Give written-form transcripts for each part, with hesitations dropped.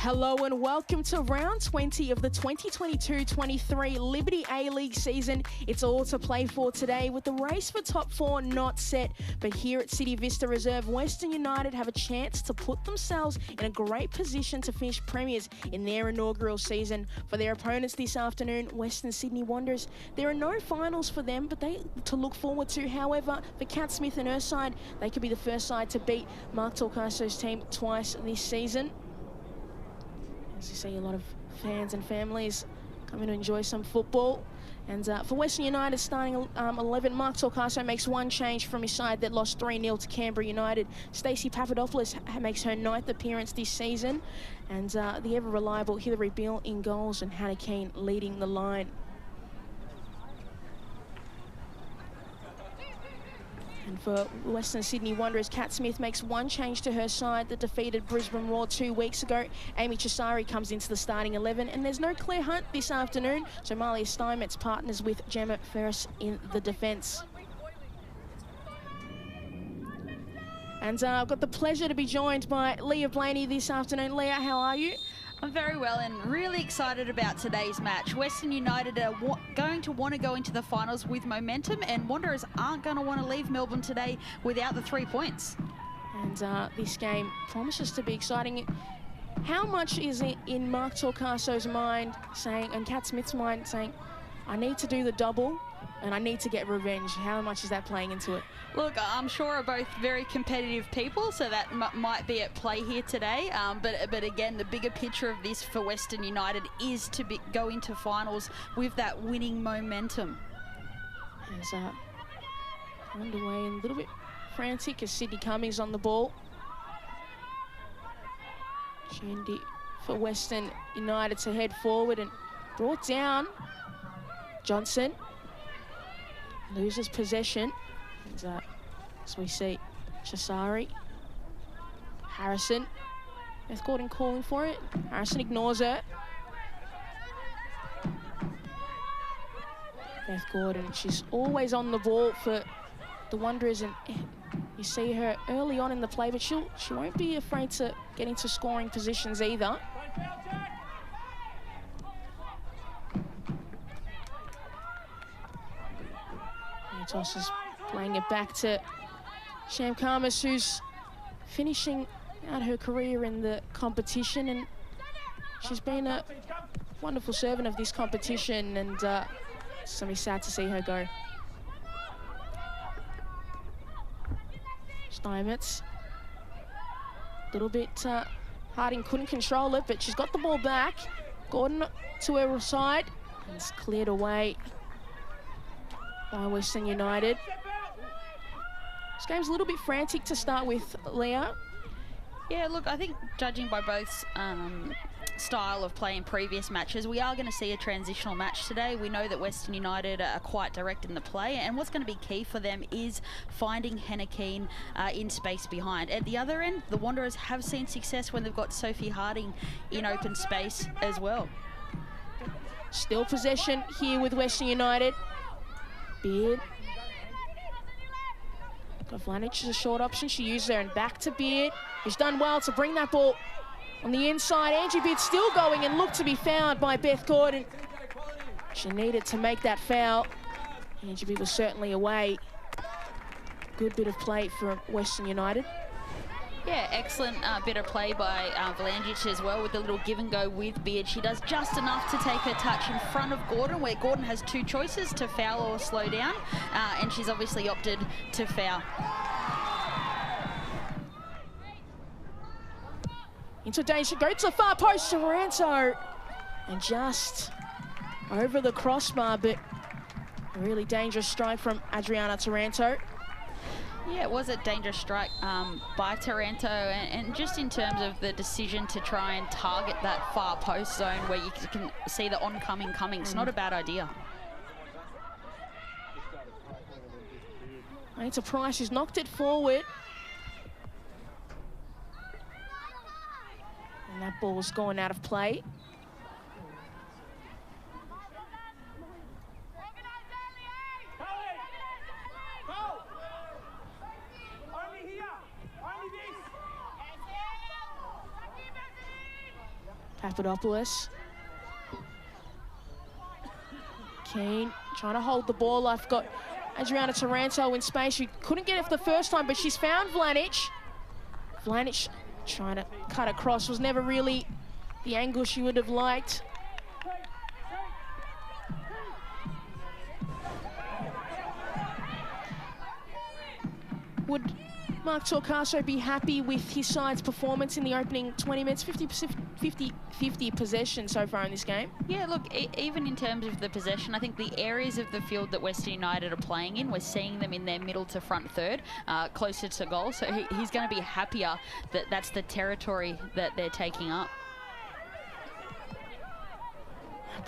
Hello and welcome to round 20 of the 2022-23 Liberty A-League season. It's all to play for today with the race for top four not set. But here at City Vista Reserve, Western United have a chance to put themselves in a great position to finish premiers in their inaugural season. For their opponents this afternoon, Western Sydney Wanderers, there are no finals for them, but they to look forward to. However, for Kat Smith and her side, they could be the first side to beat Mark Torcaso's team twice this season. As you see, a lot of fans and families coming to enjoy some football. And for Western United, starting 11, Mark Torcaso makes one change from his side that lost 3-0 to Canberra United. Stacey Papadopoulos makes her 9th appearance this season. And the ever-reliable Hilary Beale in goals and Hannah Keane leading the line. And for Western Sydney Wanderers, Kat Smith makes one change to her side that defeated Brisbane Roar 2 weeks ago. Amy Chisari comes into the starting 11, and there's no Claire Hunt this afternoon, so Malia Steinmetz partners with Gemma Ferris in the defence. And I've got the pleasure to be joined by Leah Blaney this afternoon. Leah, how are you? I'm very well and really excited about today's match. Western United are going to want to go into the finals with momentum, and Wanderers aren't going to want to leave Melbourne today without the 3 points. And this game promises to be exciting. How much is it in Mark Torcaso's mind saying, and Kat Smith's mind saying, I need to do the double and I need to get revenge? How much is that playing into it? Look, I'm sure are both very competitive people, so that might be at play here today. But again, the bigger picture of this for Western United is to go into finals with that winning momentum. As underway and a little bit frantic as Sydney Cummings on the ball. Shandy for Western United to head forward and brought down. Johnson loses possession. And, as we see, Chisari, Harrison, Beth Gordon calling for it. Harrison ignores her. Beth Gordon, she's always on the ball for the Wanderers, and you see her early on in the play, but she won't be afraid to get into scoring positions either. Toss is playing it back to Sham Khamis, who's finishing out her career in the competition, and she's been a wonderful servant of this competition, and it's going to be sad to see her go. Steinmetz, a little bit Harding couldn't control it, but she's got the ball back. Gordon to her side, and it's cleared away by Western United. This game's a little bit frantic to start with, Leah. Yeah, look, I think judging by both style of play in previous matches, we are going to see a transitional match today. We know that Western United are quite direct in the play, and what's going to be key for them is finding Hannah Keane in space behind. At the other end, the Wanderers have seen success when they've got Sophie Harding in open space as well. Still possession here with Western United. Beard. Gavlanic is a short option. She used there, and back to Beard, who's done well to bring that ball on the inside. Angie Beard still going and looked to be fouled by Beth Gordon. She needed to make that foul. Angie Beard was certainly away. Good bit of play for Western United. Yeah, excellent bit of play by Valangic as well with the little give and go with Beard. She does just enough to take her touch in front of Gordon, where Gordon has two choices, to foul or slow down, and she's obviously opted to foul. Into danger, go to the far post, Taranto, and just over the crossbar, but a really dangerous strike from Adriana Taranto. Yeah, it was a dangerous strike by Taranto, and just in terms of the decision to try and target that far post zone where you can see the oncoming coming, it's not a bad idea. Anita Price, who's knocked it forward. And that ball's gone out of play. Papadopoulos. Keane trying to hold the ball. I've got Adriana Taranto in space. She couldn't get it the first time, but she's found Vlanic. Vlanic trying to cut across. Was never really the angle she would have liked. Would Mark Torcaso be happy with his side's performance in the opening 20 minutes? 50-50 possession so far in this game. Yeah, look, even in terms of the possession, I think the areas of the field that Western United are playing in, we're seeing them in their middle to front third, closer to goal. So he's going to be happier that that's the territory that they're taking up.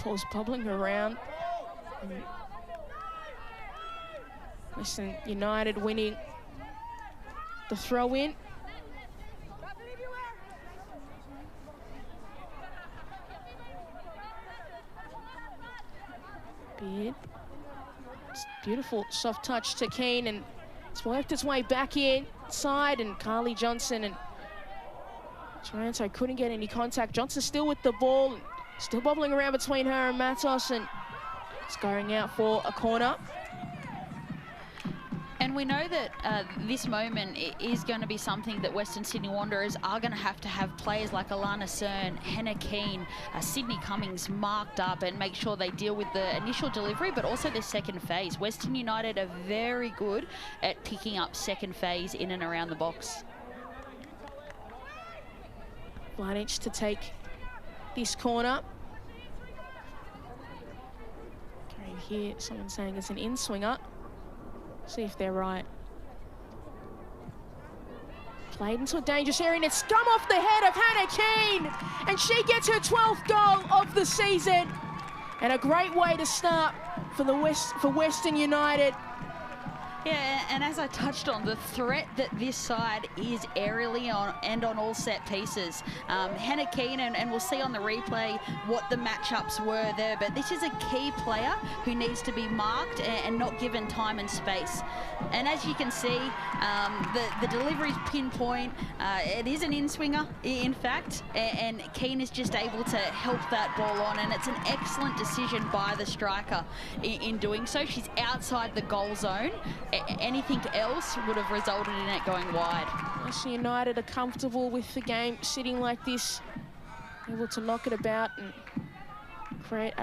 Ball's bubbling around. Western United winning the throw-in. Beard. It's beautiful soft touch to Keane, and it's worked its way back inside, and Carly Johnson and Taranto couldn't get any contact. Johnson still with the ball, still bobbling around between her and Matos, and it's going out for a corner. And we know that this moment is going to be something that Western Sydney Wanderers are going to have players like Alana Cern, Hannah Keane, Sydney Cummings marked up and make sure they deal with the initial delivery, but also the second phase. Western United are very good at picking up second phase in and around the box. Vlanic to take this corner. Okay, here someone saying it's an in-swinger. See if they're right. Played into a dangerous area, and it's come off the head of Hannah Keane, and she gets her 12th goal of the season, and a great way to start for Western United. Yeah, and as I touched on, the threat that this side is aerially and on all set pieces. Hannah Keane, and we'll see on the replay what the matchups were there, but this is a key player who needs to be marked and not given time and space. And as you can see, the delivery's pinpoint. It is an in-swinger, in fact, and Keane is just able to help that ball on, and it's an excellent decision by the striker in doing so. She's outside the goal zone. Anything else would have resulted in it going wide. Western United are comfortable with the game sitting like this, able to knock it about and create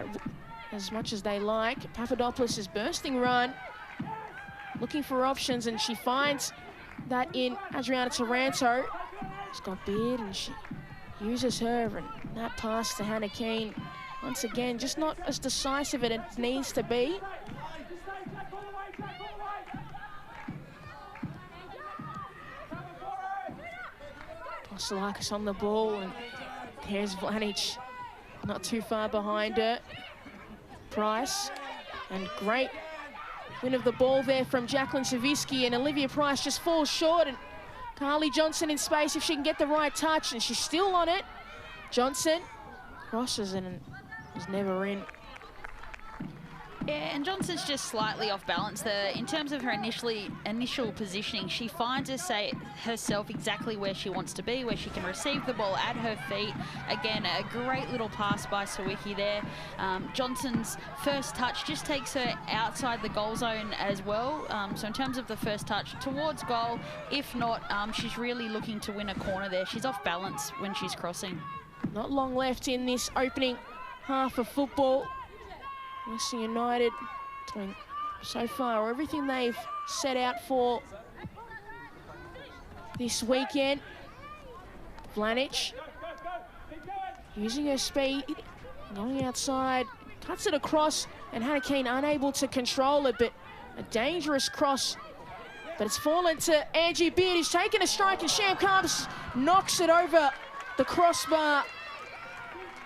as much as they like. Papadopoulos is bursting run, looking for options, and she finds that in Adriana Taranto. She's got Beard, and she uses her, and that pass to Hannah Keane, once again, just not as decisive as it needs to be. Salakis on the ball, and there's Vlanic not too far behind her. Price, and great win of the ball there from Jacqueline Savitsky, and Olivia Price just falls short, and Carly Johnson in space if she can get the right touch, and she's still on it. Johnson crosses and was never in. Yeah, and Johnson's just slightly off balance. In terms of her initial positioning, she finds herself exactly where she wants to be, where she can receive the ball at her feet. Again, a great little pass by Sawicki there. Johnson's first touch just takes her outside the goal zone as well. So in terms of the first touch, towards goal. If not, she's really looking to win a corner there. She's off balance when she's crossing. Not long left in this opening half of football. Western United doing so far everything they've set out for this weekend. Vlanic using her speed, going outside, cuts it across, and Hannah Keane unable to control it, but a dangerous cross. But it's fallen to Angie Beard, who's taken a strike, and Sham Carbs knocks it over the crossbar,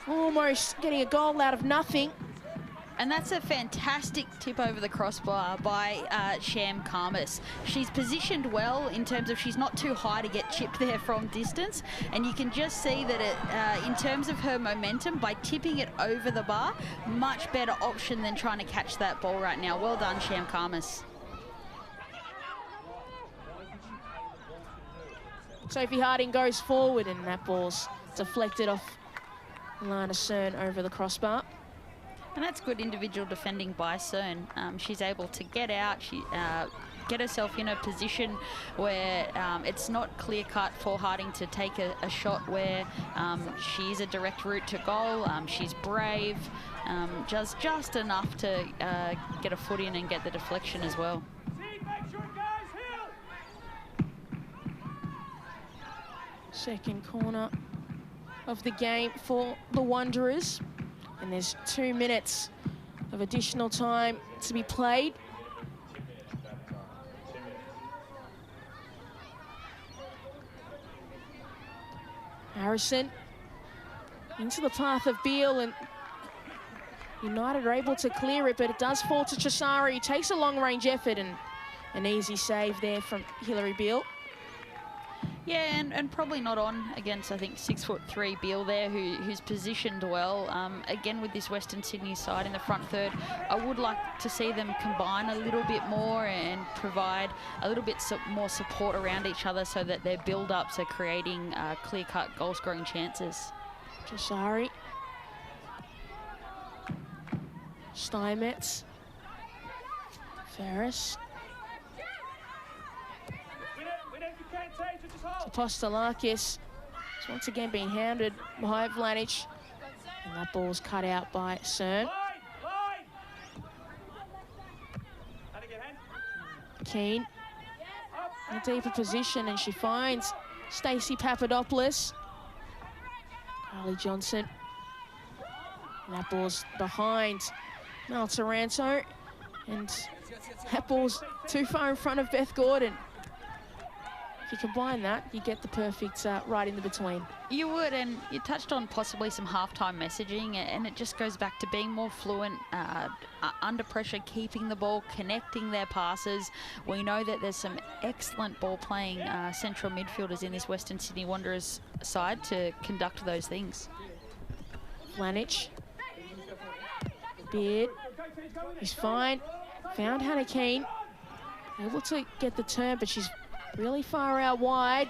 almost getting a goal out of nothing. And that's a fantastic tip over the crossbar by Sham Karmas. She's positioned well in terms of she's not too high to get chipped there from distance. And you can just see that in terms of her momentum, by tipping it over the bar, much better option than trying to catch that ball right now. Well done, Sham Karmas. Sophie Harding goes forward, and that ball's deflected off Lana Cern over the crossbar. And that's good individual defending by Cern. She's able to get out, get herself in a position where it's not clear-cut for Harding to take a shot where she's a direct route to goal. She's brave, just enough to get a foot in and get the deflection as well. Second corner of the game for the Wanderers. And there's 2 minutes of additional time to be played. Harrison into the path of Beale, and United are able to clear it, but it does fall to Chisari. He takes a long-range effort, and an easy save there from Hilary Beale. Yeah, and probably not on against, I think, 6'3" Beale there, who's positioned well. Again, with this Western Sydney side in the front third, I would like to see them combine a little bit more and provide a little bit more support around each other so that their build-ups are creating clear-cut goal-scoring chances. Chisari. Steinmetz. Ferris. Apostolakis is once again being hounded by Vlanic, and that ball's cut out by Cern. Keane in a deeper position, and she finds Stacey Papadopoulos. Carly Johnson, and that ball's behind Mel Taranto, and that ball's too far in front of Beth Gordon. If you combine that, you get the perfect right in the between. You would, and you touched on possibly some halftime messaging, and it just goes back to being more fluent, under pressure, keeping the ball, connecting their passes. We know that there's some excellent ball-playing central midfielders in this Western Sydney Wanderers side to conduct those things. Vlanic. Beard. He's fine. Found Hannah Keane. Able to get the turn, but she's really far out wide,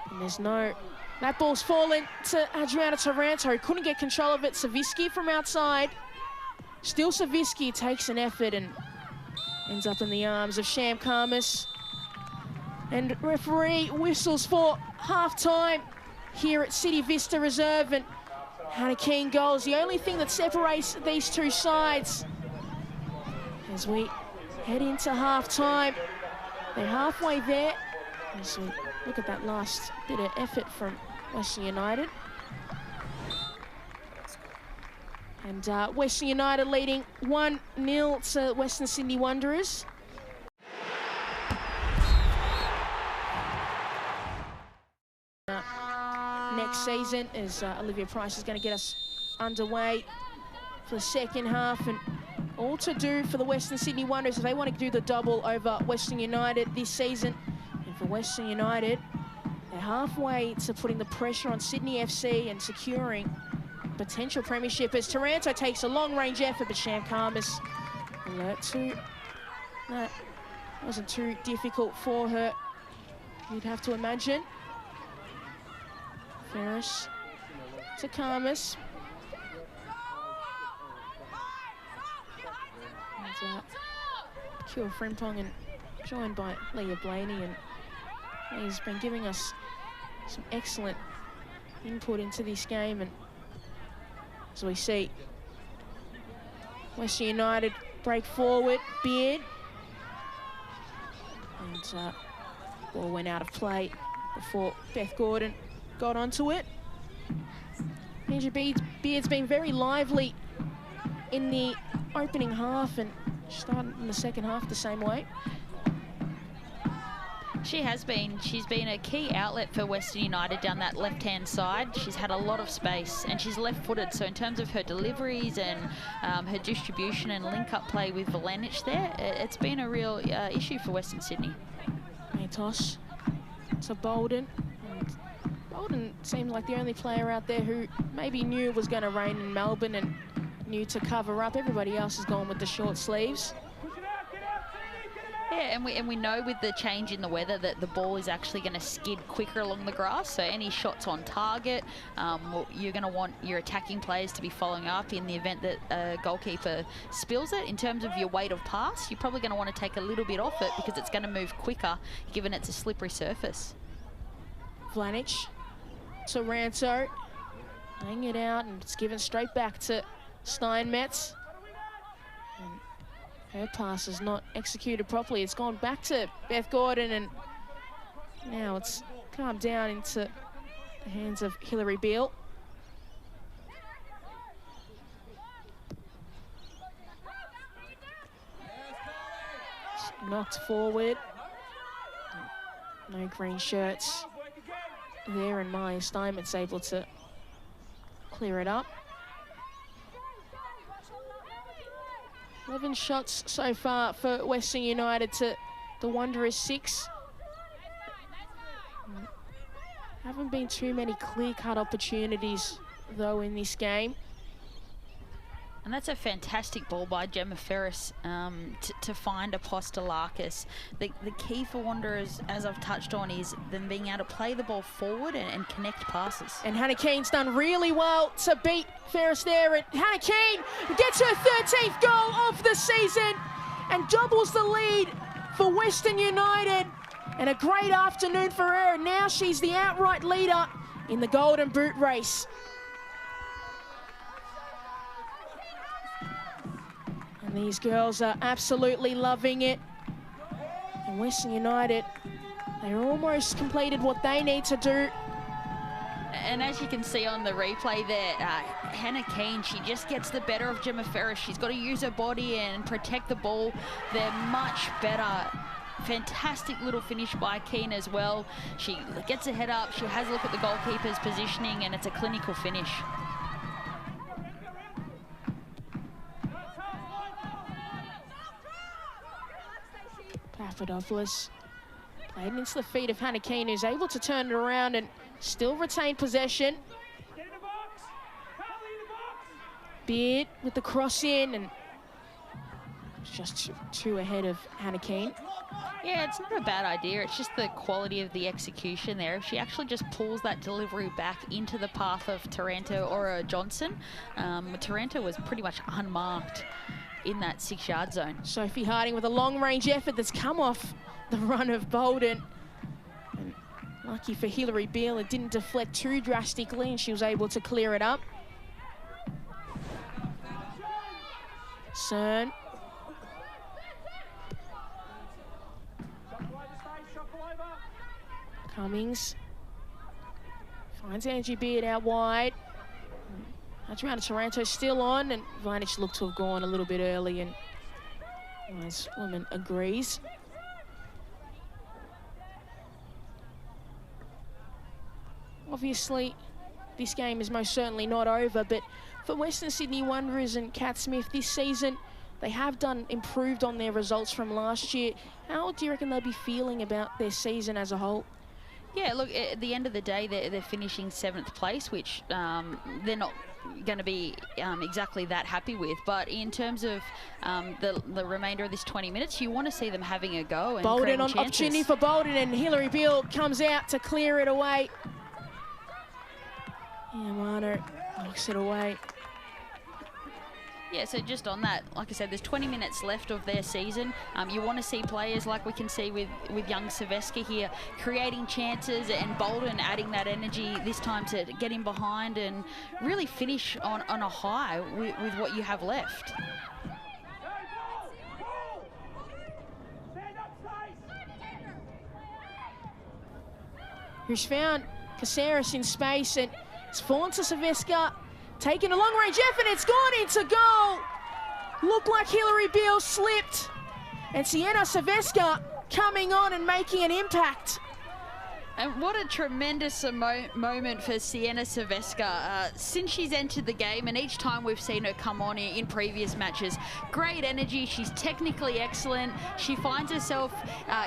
and there's no... That ball's fallen to Adriana Taranto, who couldn't get control of it. Savitsky from outside. Still Savitsky takes an effort and ends up in the arms of Sham Karmas. And referee whistles for half-time here at City Vista Reserve, and Hannah Keane goals. The only thing that separates these two sides as we head into half-time. They're halfway there. As we look at that last bit of effort from Western United. And Western United leading 1-0 to Western Sydney Wanderers. Next season, as Olivia Price is going to get us underway for the second half, and all to do for the Western Sydney Wanderers if they want to do the double over Western United this season. And for Western United, they're halfway to putting the pressure on Sydney FC and securing potential premiership as Taranto takes a long-range effort, but Sham Karmas alert to that wasn't too difficult for her, you'd have to imagine. Ferris to Karmas. And Kira Frimpong, and joined by Leah Blaney, and Leah's been giving us some excellent input into this game. And as we see Western United break forward, Beard, and ball went out of play before Beth Gordon got onto it. Andrew Beard's been very lively in the opening half, and started in the second half the same way. She has been. She's been a key outlet for Western United down that left-hand side. She's had a lot of space, and she's left-footed. So in terms of her deliveries and her distribution and link-up play with Vlanic there, it's been a real issue for Western Sydney. Toss to Bolden. And Bolden seems like the only player out there who maybe knew it was going to rain in Melbourne and knew to cover up. Everybody else has gone with the short sleeves. Yeah, and we know with the change in the weather that the ball is actually going to skid quicker along the grass. So any shots on target, you're going to want your attacking players to be following up in the event that a goalkeeper spills it. In terms of your weight of pass, you're probably going to want to take a little bit off it because it's going to move quicker, given it's a slippery surface. Vlanic to Ranto, laying it out, and it's given straight back to Steinmetz. Her pass is not executed properly. It's gone back to Beth Gordon, and now it's calmed down into the hands of Hillary Beale. Knocked forward. No green shirts there, and Maya Steinmetz able to clear it up. 11 shots so far for Western United to the Wanderers 6. Haven't been too many clear-cut opportunities, though, in this game. And that's a fantastic ball by Gemma Ferris to find Apostolakis. The key for Wanderers, as I've touched on, is them being able to play the ball forward and connect passes. And Hannah Keane's done really well to beat Ferris there. And Hannah Keane gets her 13th goal of the season and doubles the lead for Western United. And a great afternoon for her. And now she's the outright leader in the Golden Boot race. And these girls are absolutely loving it. And Western United, they're almost completed what they need to do. And as you can see on the replay there, Hannah Keane, she just gets the better of Gemma Ferris. She's got to use her body and protect the ball. They're much better. Fantastic little finish by Keane as well. She gets her head up, she has a look at the goalkeeper's positioning, and it's a clinical finish. Papadopoulos played into the feet of Hannah Keane, who's able to turn it around and still retain possession. Beard with the cross in, and just two ahead of Hannah Keane. Yeah, it's not a bad idea. It's just the quality of the execution there. If she actually just pulls that delivery back into the path of Taranto or Johnson, Taranto was pretty much unmarked in that 6-yard zone. Sophie Harding with a long-range effort that's come off the run of Bolden. And lucky for Hillary Beale, it didn't deflect too drastically, and she was able to clear it up. Cern. Cummings finds Angie Beard out wide. Adriana Taranto still on, and Vlanic looked to have gone a little bit early, and Wise Woman agrees. Obviously, this game is most certainly not over, but for Western Sydney Wanderers and Kat Smith this season, they have improved on their results from last year. How do you reckon they'll be feeling about their season as a whole? Yeah, look, at the end of the day, they're finishing 7th place, which they're not going to be exactly that happy with. But in terms of the remainder of this 20 minutes, you want to see them having a go and Bolden on opportunity for Bolden, and Hillary Beale comes out to clear it away. Yamano knocks it away. Yeah, so just on that, like I said, there's 20 minutes left of their season. You want to see players like we can see with young Saveska here, creating chances, and Bolden adding that energy this time to get in behind and really finish on a high with what you have left. Who's found Caceres in space, and it's fallen to Saveska. Taking a long-range effort, it's gone into goal. Looked like Hillary Beale slipped. And Sienna Saveska coming on and making an impact. And what a tremendous moment for Sienna Saveska. Since she's entered the game, and each time we've seen her come on in previous matches, great energy, she's technically excellent. She finds herself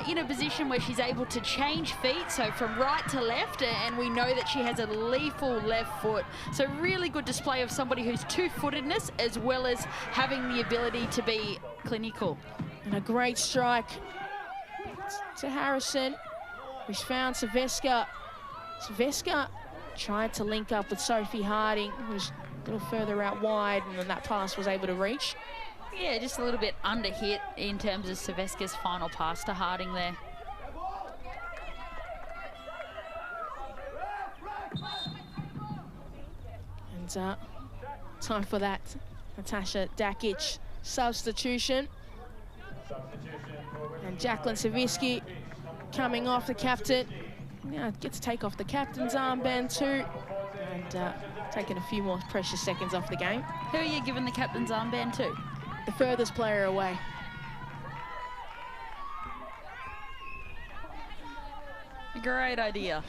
in a position where she's able to change feet, so from right to left, and we know that she has a lethal left foot. So really good display of somebody who's two-footedness as well as having the ability to be clinical. And a great strike to Harrison, who's found Silvestre. Silvestre tried to link up with Sophie Harding, who's a little further out wide, and then that pass was able to reach. Yeah, just a little bit under hit in terms of Silvestre's final pass to Harding there. And time for that Natasha Dakic substitution. And Jacqueline Savitsky coming off the captain. Yeah, gets to take off the captain's armband too. And taking a few more precious seconds off the game. Who are you giving the captain's armband to? The furthest player away. Great idea.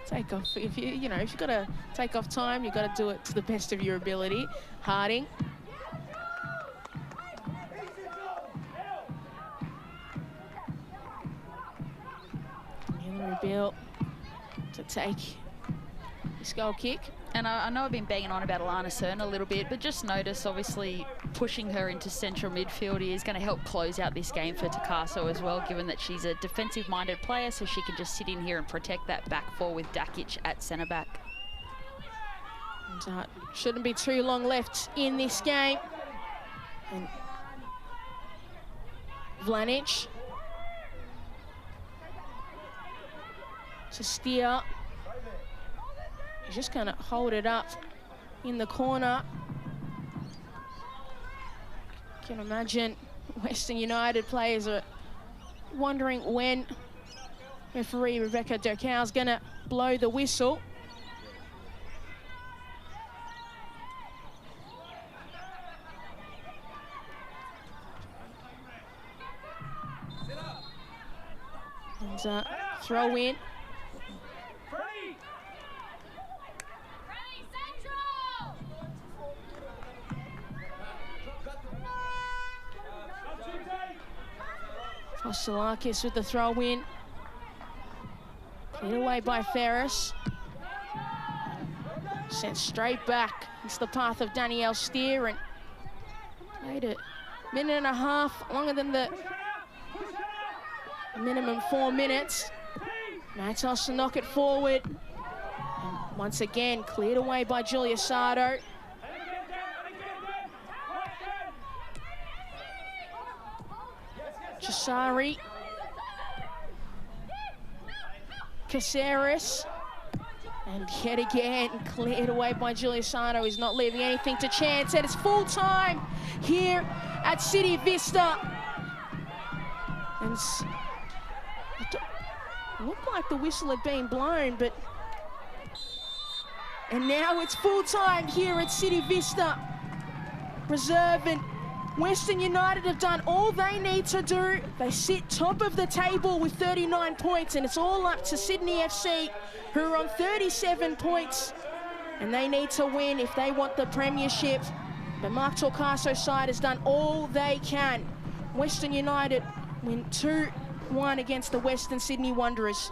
Take off, if you've got to take off time, you've got to do it to the best of your ability. Harding. Hillary Bill to take this goal kick. And I know I've been banging on about Alana Cern a little bit, but just notice, obviously, pushing her into central midfield is going to help close out this game for Takaso as well, given that she's a defensive-minded player, so she can just sit in here and protect that back four with Dakic at centre-back. And shouldn't be too long left in this game. And Vlanic to steer. He's just going to hold it up in the corner. You can imagine Western United players are wondering when referee Rebecca Durkow is going to blow the whistle. And throw in. Kostelakis with the throw in. Cleared away by Ferris. Sent straight back. It's the path of Danielle Steer, and played it minute and a half, longer than the minimum 4 minutes. Matos to knock it forward. And once again, cleared away by Julia Sardo. Chisari. Caceres. And yet again, cleared away by Julia Sardo, who's not leaving anything to chance. And it's full time here at City Vista. And it looked like the whistle had been blown, but... And now it's full time here at City Vista. Reserve and Western United have done all they need to do. They sit top of the table with 39 points, and it's all up to Sydney FC, who are on 37 points. And they need to win if they want the premiership. But Mark Torcaso's side has done all they can. Western United win 2-1 against the Western Sydney Wanderers.